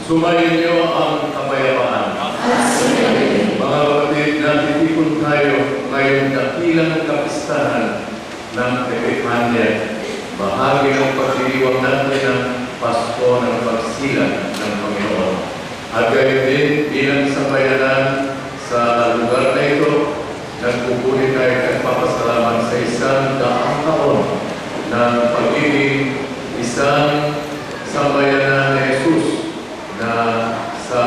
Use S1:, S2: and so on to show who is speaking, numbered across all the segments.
S1: Sumayin niyo ang kapayapaan. Mga kapatid, natitipon tayo ngayong dakilang kapistahan ng Epifanya, bahagi ng pagdiriwang natin ng Pasko ng pagsilang ng Panginoon. At gayon din, bilang sambayanan sa lugar na ito, nagpupuli tayo at papasalamat sa isang daang taon ng pagiging isang sambayanan ni Jesus na sa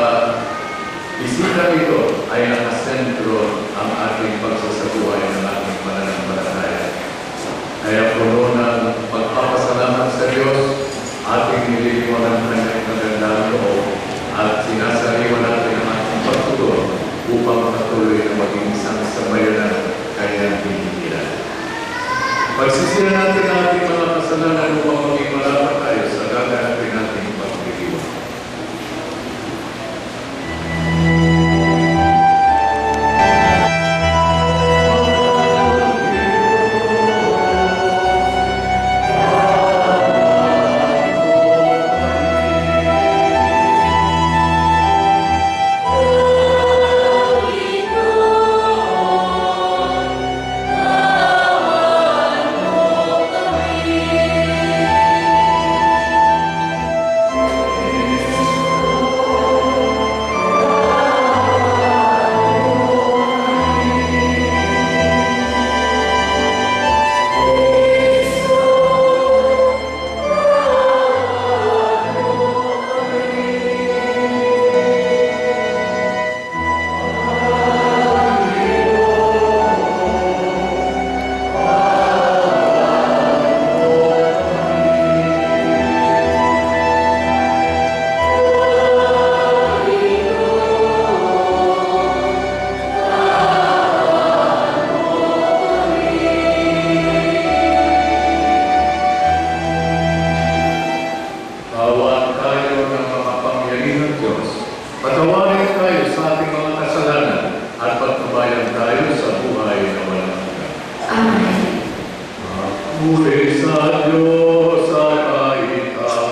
S1: Patawarin tayo sa ating mga kasalanan at pagkabayan tayo sa buhay na walang hanggan.
S2: Amen.
S1: Muli sa Diyos sa kaitasan.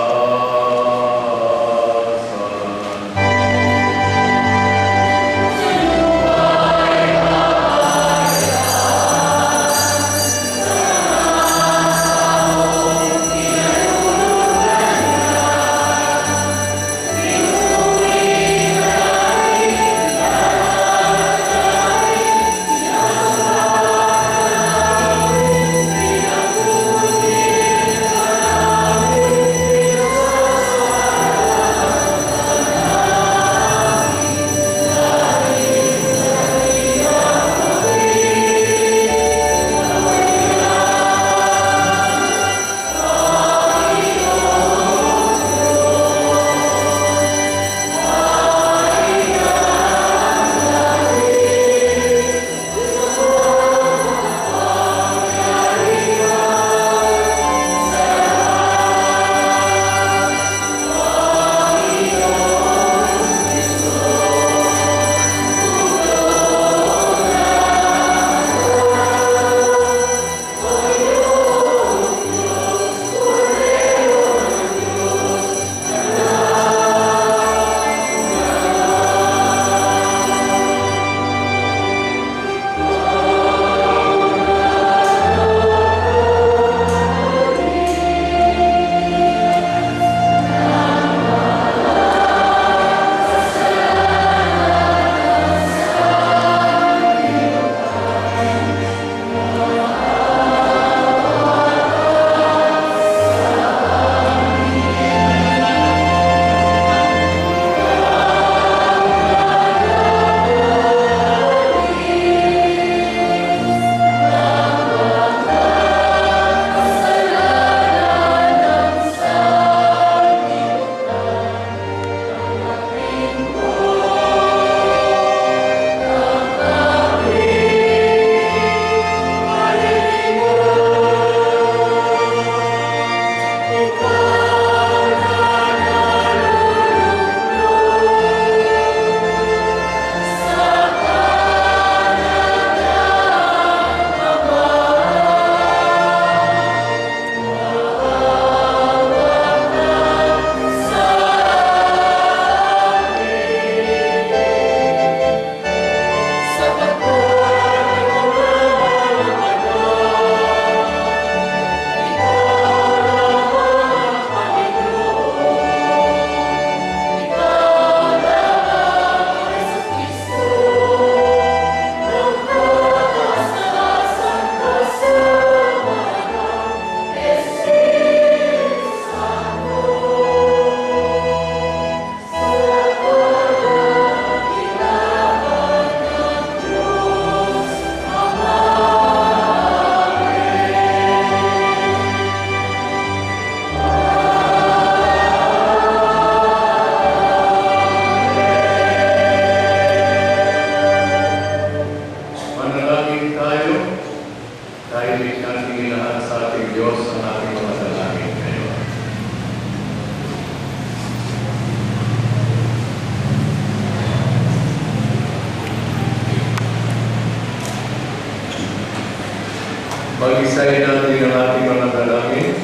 S1: Mag-isay natin ang ating mga dalangin.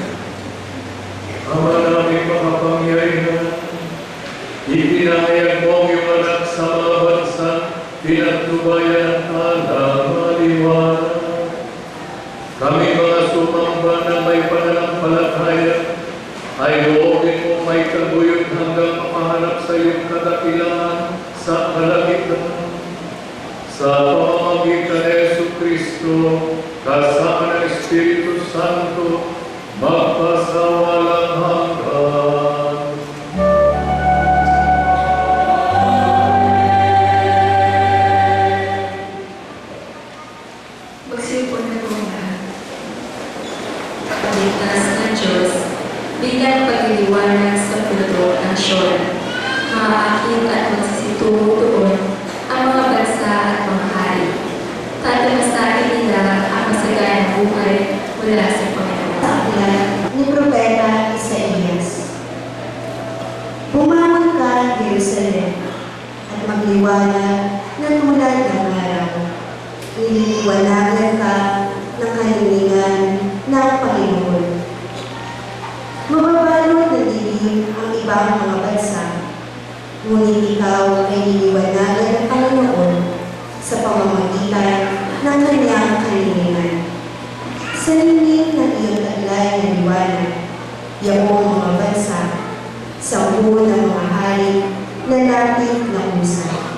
S1: Ama namin makapangyarihan, ipinahayag mo ang iyong anak sa mga bansa, pinagtubayan at maliwanag. Kami mga sumamba na may pananampalataya, ay loobin mo may taguyod hanggang makahanap sa iyong kadakilaan sa kalangitan. Sa pamamagitan ni Jesucristo, kasama ng Espiritu Santo, magpasawalang hanggan.
S2: Magsipon na po lahat. Pagligtas ng Diyos, bilang pagliliwanag sa pulo ng siyon
S3: liwanag na tulad ng araw. Nililiwanagan ka ng kahilingan ng Panginoon. Mababalot na dilim ang ibang mga bansa, ngunit ikaw ay niliwanagan ng Panginoon sa pamamagitan ng kanyang kahilingan. Sa lilim ng iyong taglay na liwanag, iyong mga bansa, sampu ng mga hari na lapit na usay.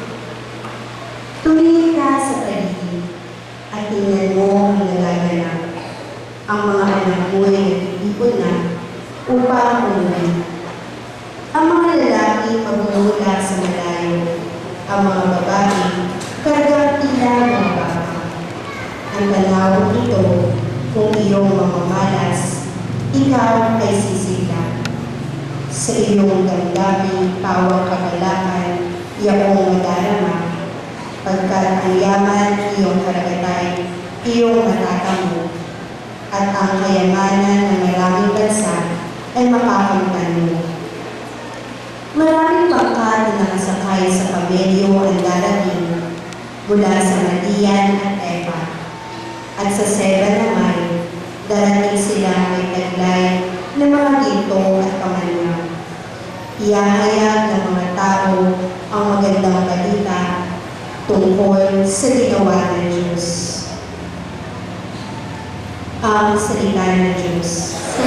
S3: Tumingin ka sa paligid at tingnan mo ang nagaganap. Ang mga anak mo ay nagtitipon na upang umuwi. Ang mga lalaki magmumula sa malayo. Ang mga babae kargang tila mga baka. Ang tanaw ito kung iyong mamamalas, ikaw ay sisigla. Sa iyong damdamin, pawang kagalakan, iyong madarama, pagkat ang yaman iyong karagatan, iyong matatamo, at ang kayamanan ng maraming bansa ay makakamtan mo. Maraming pangkat na nakasakay sa kamelyo ang darating mula sa Madian at Epa, at sa Seba naman, darating sila may taglay ng mga ginto at kamanyang. Iyahayag ng mga tao ang magandang balita tungkol sa ginawa ng Diyos. Ang salita ng Diyos.
S4: Sa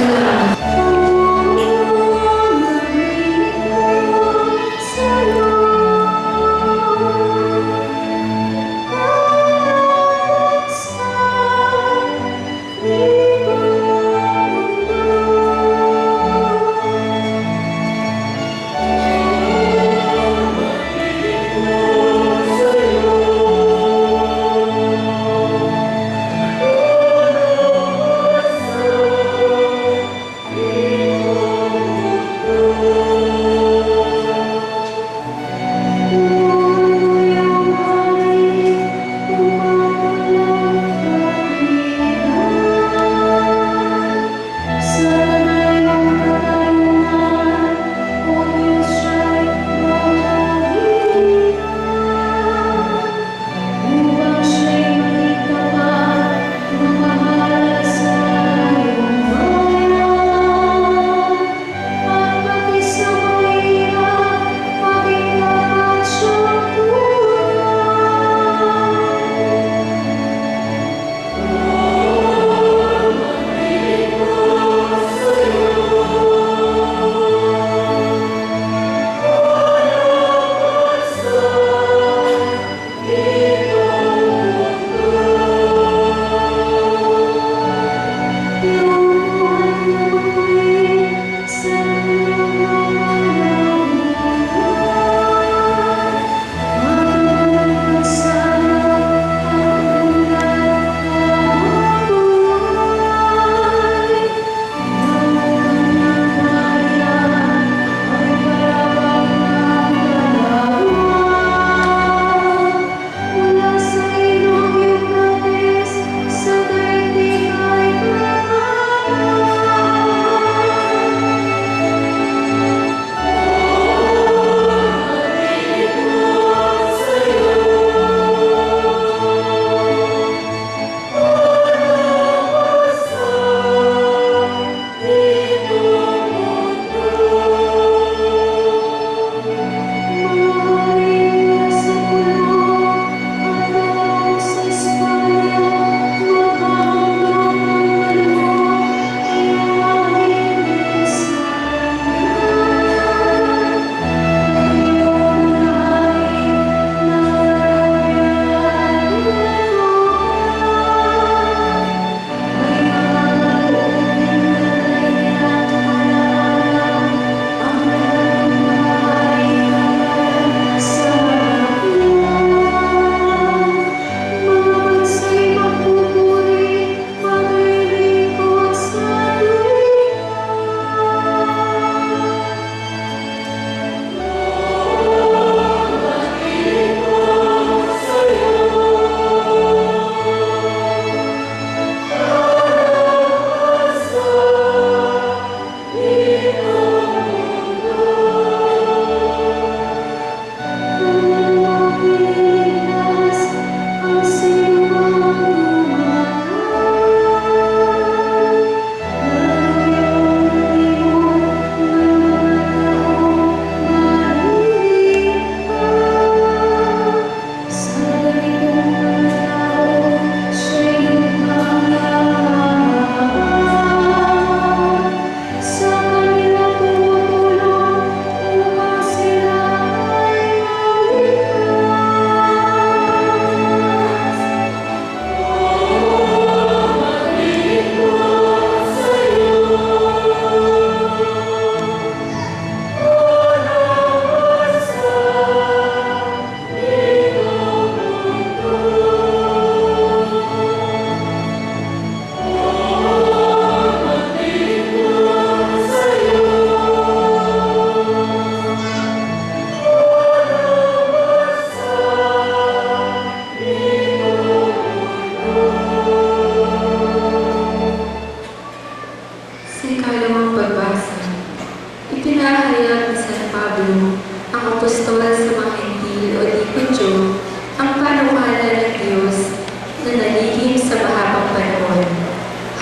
S2: ang apostol sa mga Hintil o di Hudyo, ang panukala ng Diyos na nalihim sa mahabang panahon.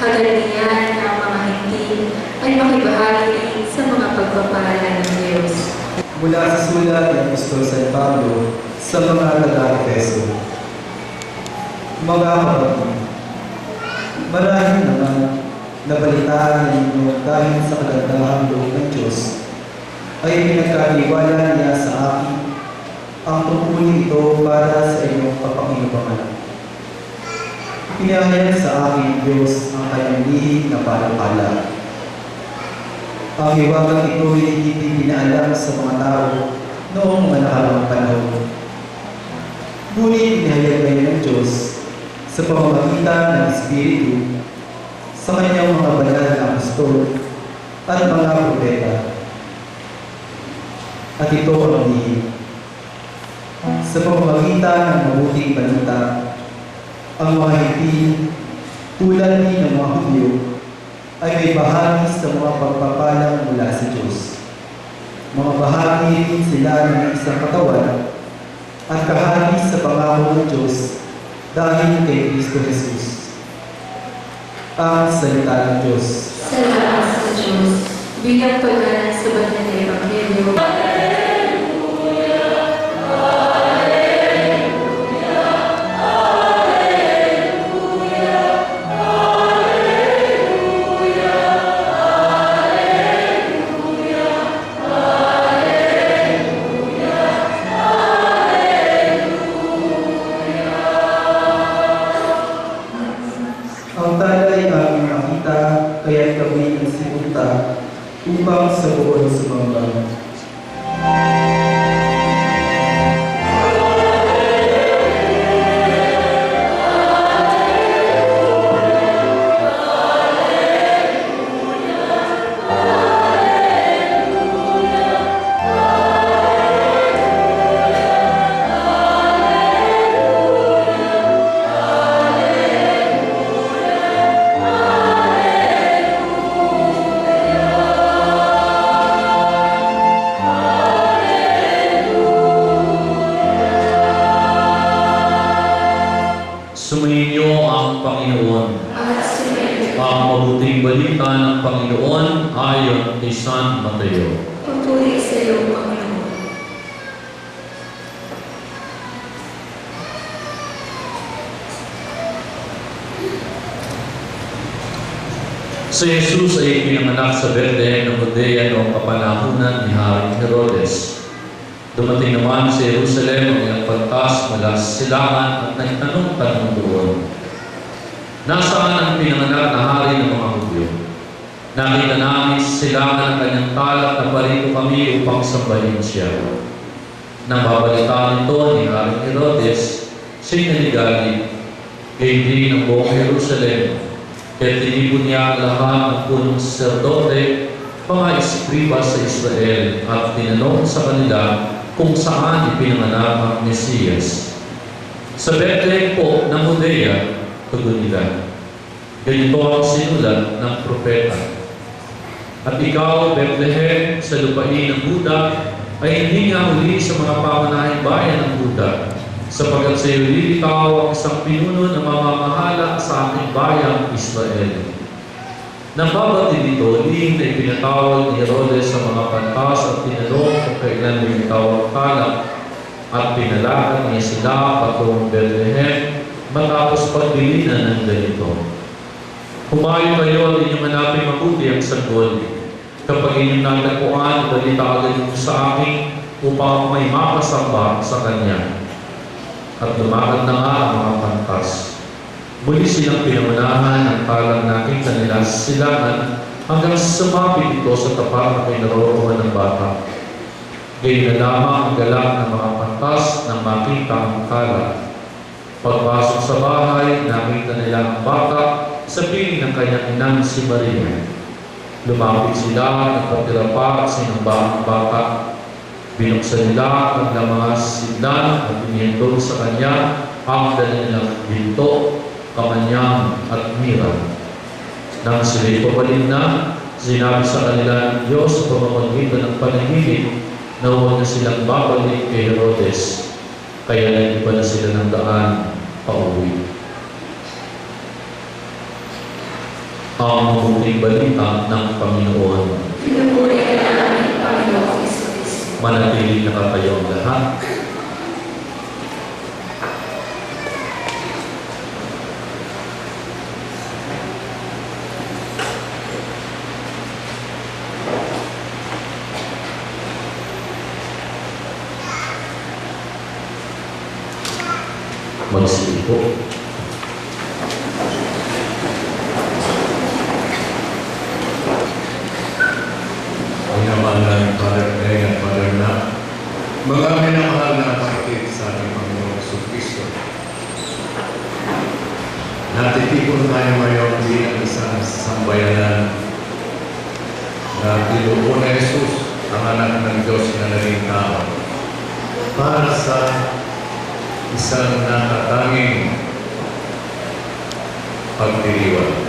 S2: Hagalian na ang mga Hintil ay makibahagi rin sa mga pagpapala ng Diyos.
S4: Mula sa sulat ni Apostol San Pablo sa mga taga-Efeso. Mga kapatid, marahil naman nabalitaan ninyo dahil sa kagandahang loob ng Diyos ay pinagkatiwala niya sa akin ang tungkulin ito para sa inyong kapakinubangan. Pinahayag sa akin Diyos ang kanyang lihim na panukala. Ang hiwagang ito ay hindi pinaalam sa mga tao noong mga nakaraang panahon. Ngunit pinahayag ngayon ng Diyos sa pamamagitan ng Espiritu sa kanyang mga banal na apostol at mga propeta. At ito ang lihim. Sa pamamagitan ng mabuting balita, ang mga Hintil, tulad din ng mga Hudyo, ay may bahagi sa mga pagpapalang mula sa Diyos. Mga bahagi rin sila ng isang katawan at kahagi sa pangako ng Diyos dahil kay Kristo Jesus. Ang salita ng Diyos.
S2: Salamat sa Diyos, bilang paggalan sa banal na Ebanghelyo.
S4: Ang talay aming makita, kaya't kami nagsipunta upang sabuon sa mga.
S1: Sumainyo ang Panginoon.
S2: At sumainyo.
S1: Ang mabuting balita ng Panginoon ayon kay San Mateo.
S2: Pagpuri sa iyo, Panginoon.
S1: Si Jesus ay pinanganak sa Bethlehem ng Judea noong kapanahunan ni Haring Herodes. Dumating naman sa Jerusalem ang ilang pagtas mula sa silangan at nagtanong-tanong doon. Nasaan ang pinanganak na hari ng mga Hudyo? Nakita namin sa silangan ang kanyang talak na parito kami upang sambahin siya. Nang babalitaan ito ni Haring Herodes, sinaligalig, gayon din ang buong Jerusalem. Kaya tinipon niya ang lahat ng punong saserdote, mga eskriba sa Israel, at tinanong sa kanila kung saan ipinanganak ang Mesiyas. Sa Bethlehem po ng Judea, tugon nila. Ganito ang sinulat ng propeta. At ikaw, Bethlehem, sa lupain ng Huda, ay hindi nga huli sa mga pangunahing bayan ng Huda, sapagkat sa iyo lilitaw ang isang pinuno na mamamahala sa aking bayang Israel. Nang babati dito, lihim na ipinatawag ni Herodes sa mga pantas at tinanong kung kailan lumitaw ang talak, at pinalakad niya sila patungong Bethlehem matapos pagbilinan ng ganito. Humayo kayo at inyong hanapin mabuti ang sanggol. Kapag inyong natagpuan, balita agad mo sa akin upang may makasamba sa kanya. At lumakad na nga ang mga pantas. Muli silang pinamanahan ang talang nakita nila sa silangan hanggang sumapit ito sa tapat na pinarorohan ng bata. Gayon na lamang ang galak ng mga pantas nang makita ang talang. Pagpasok sa bahay, nakita nila ang bata sa piling ng kanyang inang si Maria. Lumapit sila, nagpatira pa at sinamba ang bata. Binuksan nila ang mga sidlan at binihintog sa kanya ang dala nilang binto, kamanyang at mira. Nang sila'y pabalik na, sinabi sa kanila ng Diyos sa pamamagitan ng panaginip
S5: na huwag na silang babalik kay Herodes, kaya nag-iba na sila ng daan pauwi. Ang mabuting balita ng Panginoon.
S2: Pinupuri ka namin, Panginoong Kristo.
S5: Manatili na kayo ang lahat. Magsipo.
S1: Ang naman ng Father Neng at Father Na, mga minamahal na kapatid sa ating Panginoong Kristo. Natitipon tayo ngayon bilang isang sambayanan na binuo na Jesus, ang anak ng Diyos na naging tao, para sa isang nakatanging pagdiriwang.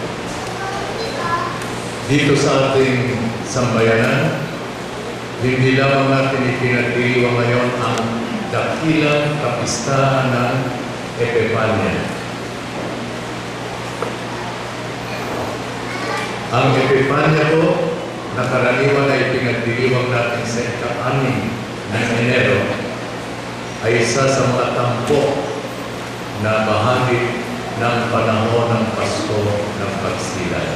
S1: Dito sa ating sambayanan, hindi lamang natin ipinagdiriwang ngayon ang dakilang kapistahan ng Epifanya. Ang Epifanya po, nakaraniwan na ipinagdiriwang natin sa ika-6 ng Enero, ay isa sa mga tampok na bahagi ng panahon ng Pasko ng Pagsilan.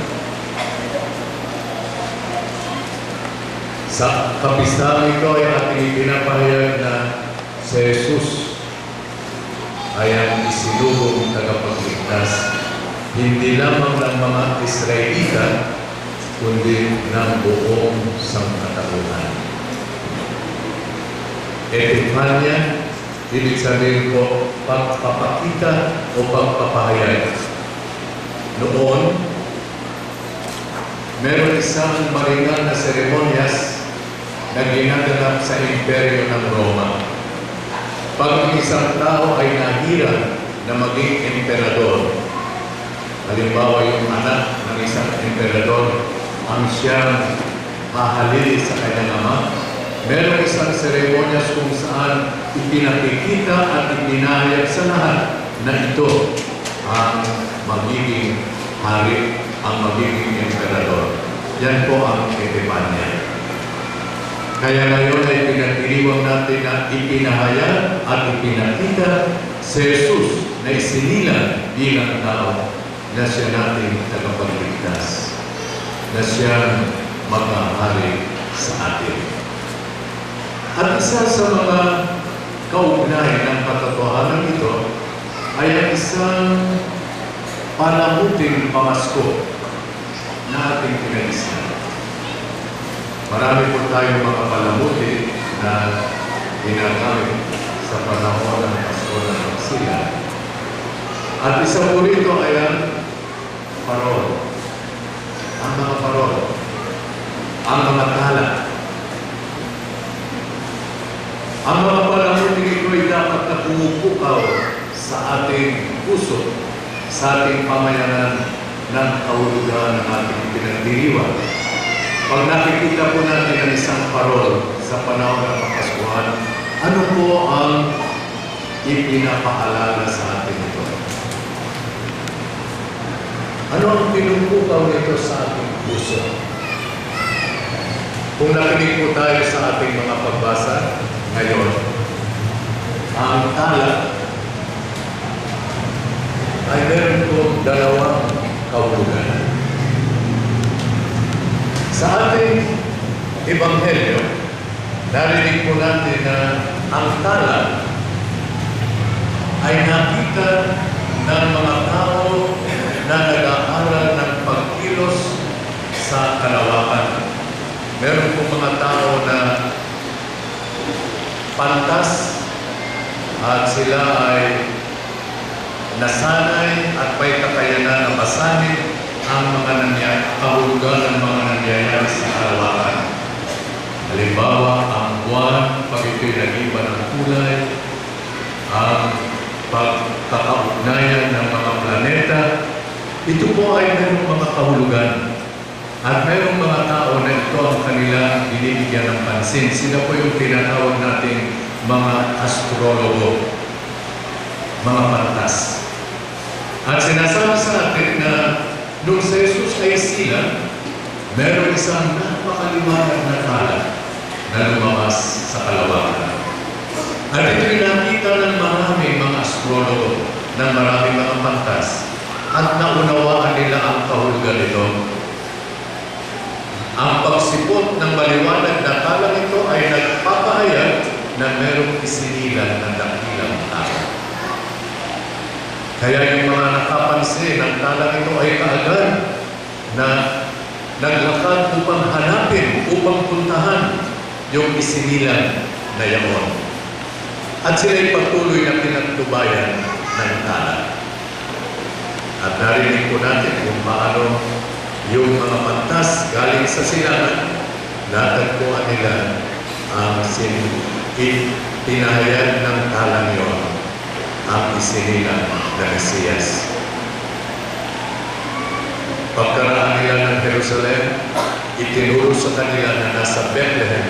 S1: Sa kapistahan ito ay ating ipinapahayag na si Jesus ay ang isinubong tagapagligtas, hindi lamang ng mga Israelita, kundi ng buong sangkatauhan. Epifanya, ibig sabihin ko, pagpapakita o pagpapahayag. Noon, meron isang maringal na seremonyas na ginaganap sa imperyo ng Roma. Pag ang isang tao ay nahirang na maging emperador, halimbawa yung anak ng isang emperador, ang siyang hahalili sa kanyang ama, meron isang seremonyas kung saan ipinakikita at ipinahayag sa lahat na ito ang magiging hari, ang magiging emperador. Yan po ang Epifanya. Kaya ngayon ay pinagdiriwang natin na ipinahayag at ipinakita si Jesus na isinilang bilang tao na siya nating tagapagligtas, na siya maghahari sa atin. At isa sa mga kaugnay ng katotohanan ito ay ang isang panamuting pamasko na ating pinag-isa. Marami po tayong mga palamuti na ginagamit sa panahon ng Pasko ng Pagsilan. At isa po rito ay ang parol. Ang mga parol. Ang mga tala. Ang mga palamuti ito ay dapat na pumupukaw sa ating puso, sa ating pamayanan ng kahulugan ng ating pinagdiriwang. Pag nakikita po natin ang isang parol sa panahon ng Kapaskuhan, ano po ang ipinapaalala sa atin ito? Ano ang pinupukaw nito sa ating puso? Kung nakinig po tayo sa ating mga pagbasa ngayon, ang tala ay meron po dalawang kahulugan. Sa ating Ebanghelyo, narinig po natin na ang tala ay nakita ng mga tao na nag-aaral ng pagkilos sa kalawakan. Meron po mga tao na pantas at sila ay nasanay at may kakayanan na basahin ang mga kahulugan ng mga nangyayari sa kalawakan. Halimbawa, ang buwan, pag ito'y nag-iba ng kulay, ang pagkakaugnayan ng mga planeta, ito po ay mayroong mga kahulugan. At mayroong mga tao na ito ang kanilang binibigyan ng pansin. Sila po yung tinatawag nating mga astrologo, mga pantas. At sinasabi sa atin na nung si Jesus ay sila, meron isang napakaliwanag na tala na lumabas sa kalawakan. At ito'y nakita ng maraming mga astrologo, ng maraming mga pantas, at naunawaan nila ang kahulugan nito. Ang pagsipot ng maliwanag na talang ito ay nagpapahayag na merong isinilang ng dakilang tao. Kaya yung mga nakapansin ng talang ito ay kaagad na naglakad upang hanapin, upang puntahan yung isinilang na yaon. At sila'y patuloy na pinagtubayan ng tala. At narinig po natin kung paano yung mga pantas galing sa silangan, natagpuan nila ang pinahayag ng talang yon, ang isinilang na Mesiyas. Pagkaraan nila ng Jerusalem, itinuro sa kanila na nasa Bethlehem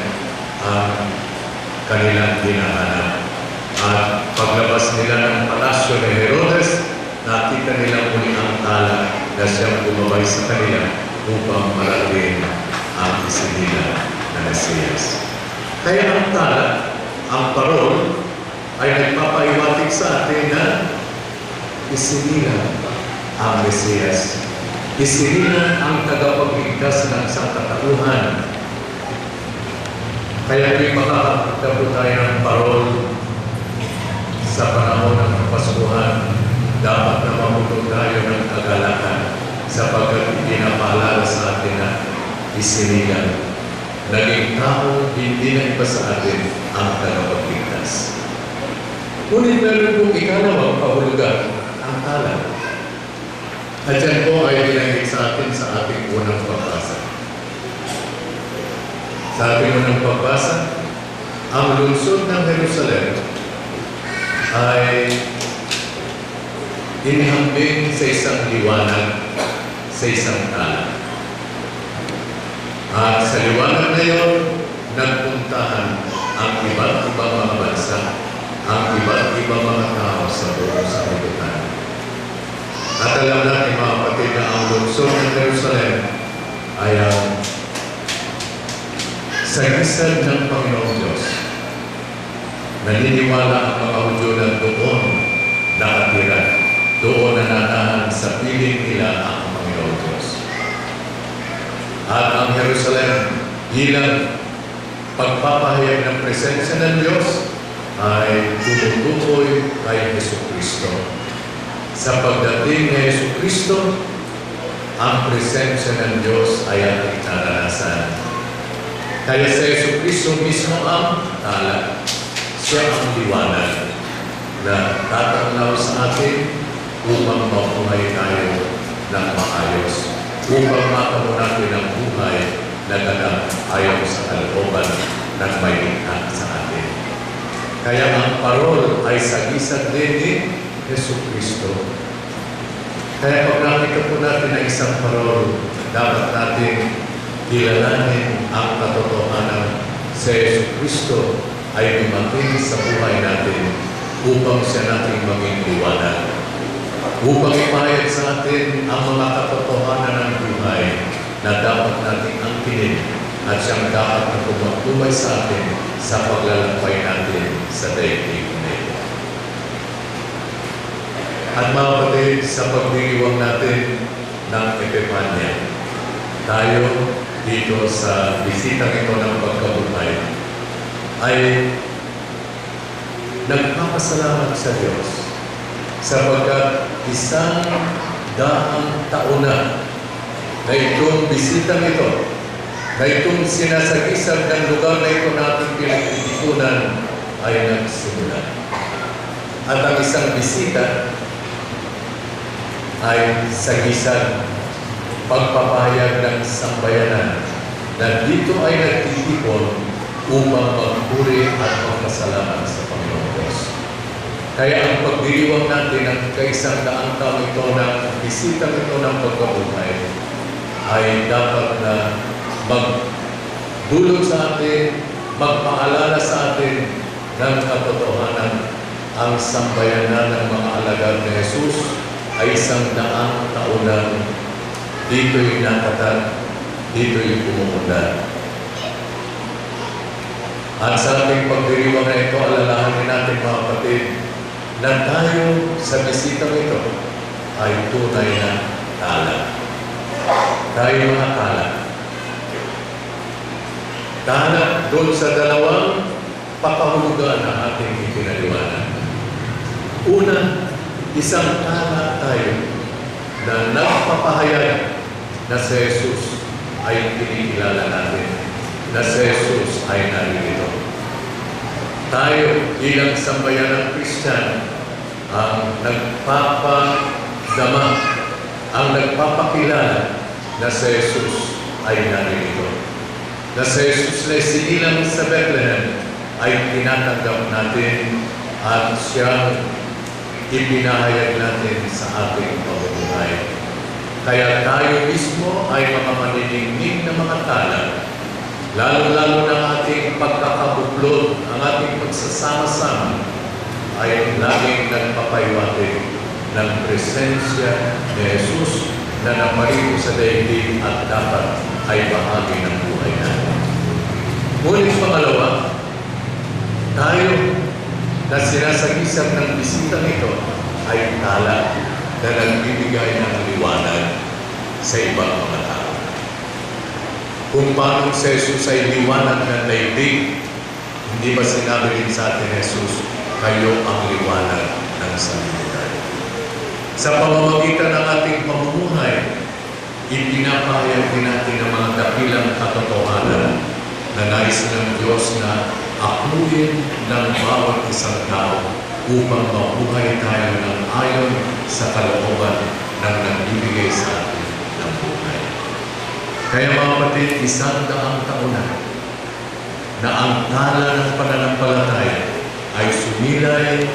S1: ang kanilang hinahanap. At paglabas nila ng palasyo ni Herodes, nakita nila muli ang tala na siyang bumabay sa kanila upang marating ang isinilang na Mesiyas. Kaya ang tala, ang parol, ay nagpapaiwatig sa atin na isinilang ang Mesiyas. Isinilang ang tagapagligtas ng sangkatauhan. Kaya tuwing makakakita po tayo ng parol sa panahon ng Kapaskuhan, dapat na mamutong tayo ng kagalakan sapagkat pinapaalala sa atin na isinilang. Naging tao, hindi na iba sa atin ang tagapagligtas. Ngunit meron pong ikalawang kahulugan, ang tala. At yan po ay binanggit sa atin sa ating unang pagbasa. Sa ating unang pagbasa, ang lungsod ng Jerusalem ay inihambing sa isang liwanag, sa isang tala. At sa liwanag na yun, nagpuntahan ang iba't ibang mga bansa, ang iba't ibang mga tao sa buong sanlibutan. At alam natin mga kapatid na ang lungsod ng Jerusalem ay ang sagisag ng Panginoong Diyos. Naniniwala ang mga Hudyo na doon nakatira, doon nananahan sa piling nila ang Panginoong Diyos. At ang Jerusalem bilang pagpapahayag ng presensya ng Diyos ay tumutukoy kay Jesucristo. Sa pagdating ni Jesucristo, ang presensya ng Diyos ay ating naranasan. Kaya sa Jesucristo mismo ang tala. Siya ang liwanag na tatanglaw sa atin upang mabuhay tayo ng maayos, upang makaroon natin ang buhay na ganap ayaw sa kalooban ng may likha sa atin. Kaya ang parol ay sagisag din ni Jesucristo. Kaya pag nakita po natin ang isang parol, dapat natin kilalanin ang katotohanan sa Jesucristo ay dumating sa buhay natin upang siya natin maging liwanag. Upang ipahayag sa atin ang mga katotohanan ng buhay na dapat natin angkinin at siyang dapat na tumutubay sa atin sa paglalakbay natin sa daigdig na ito. At mga kapatid, sa pagdiriwang natin ng Epifanya, tayo dito sa bisitang ito ng pagkabuhay ay nagpapasalamat sa Diyos sapagkat isang daang taon na itong bisitang ito, na itong sinasagisag ng lugar na ito natin pinagtitipunan ay nagsimula. At ang isang bisita ay sagisag pagpapahayag ng sambayanan na dito ay nagtitipon upang magpuri at magpasalamat sa Panginoon Diyos. Kaya ang pagdiriwang natin ng kaisang daang taon ito ng bisitang ito ng pagkabuhay ay dapat na magdulot sa atin, magpaalala sa atin ng katotohanan. Ang sambayanan ng mga alagad ni Jesus ay 100 taonan. Dito'y natatag, dito'y pumumundan. At sa ating pagdiriwang na ito, alalahanin natin mga kapatid, na tayo sa bisitang ito ay tunay na tala. Tayo mga tala. Tala doon sa dalawang papahulugan na ating ipinaliwanag. Una, isang tala tayo na nagpapahayag na si Jesus ay kinikilala natin, na si Jesus ay narito. Tayo bilang sambayan ng Kristiyano ang nagpapadama, ang nagpapakilala na si Jesus ay narito. Na si Jesus na sinilang sa Bethlehem ay tinatanggap natin at siyang ipinahayag natin sa ating pamumuhay. Kaya tayo mismo ay mga maniningning na mga tala, lalo-lalo ng ating pagkakabuklod, ang ating pagsasama-sama, ay laging nagpapahiwatig ng presensya ni Jesus na naparito sa daigdig at dapat ay bahagi ng buhay natin. Ngunit pangalawa, tayo na sinasagisag ng bisitang ito ay tala na nagbibigay ng liwanag sa ibang mga tao. Kung paano si Jesus ay liwanag ng daigdig, hindi ba sinabi din sa atin Jesus, kayo ang liwanag ng sanlibutan? Sa pamamagitan ng ating pamumuhay, ipinapahayag din natin ang mga dakilang katotohanan na nais ng Diyos na akuin ng bawat isang tao upang mabuhay tayo ng ayon sa kalooban ng nagbibigay sa atin ng buhay. Kaya mga kapatid, 100 taon na ang tala ng pananampalataya ay sumilay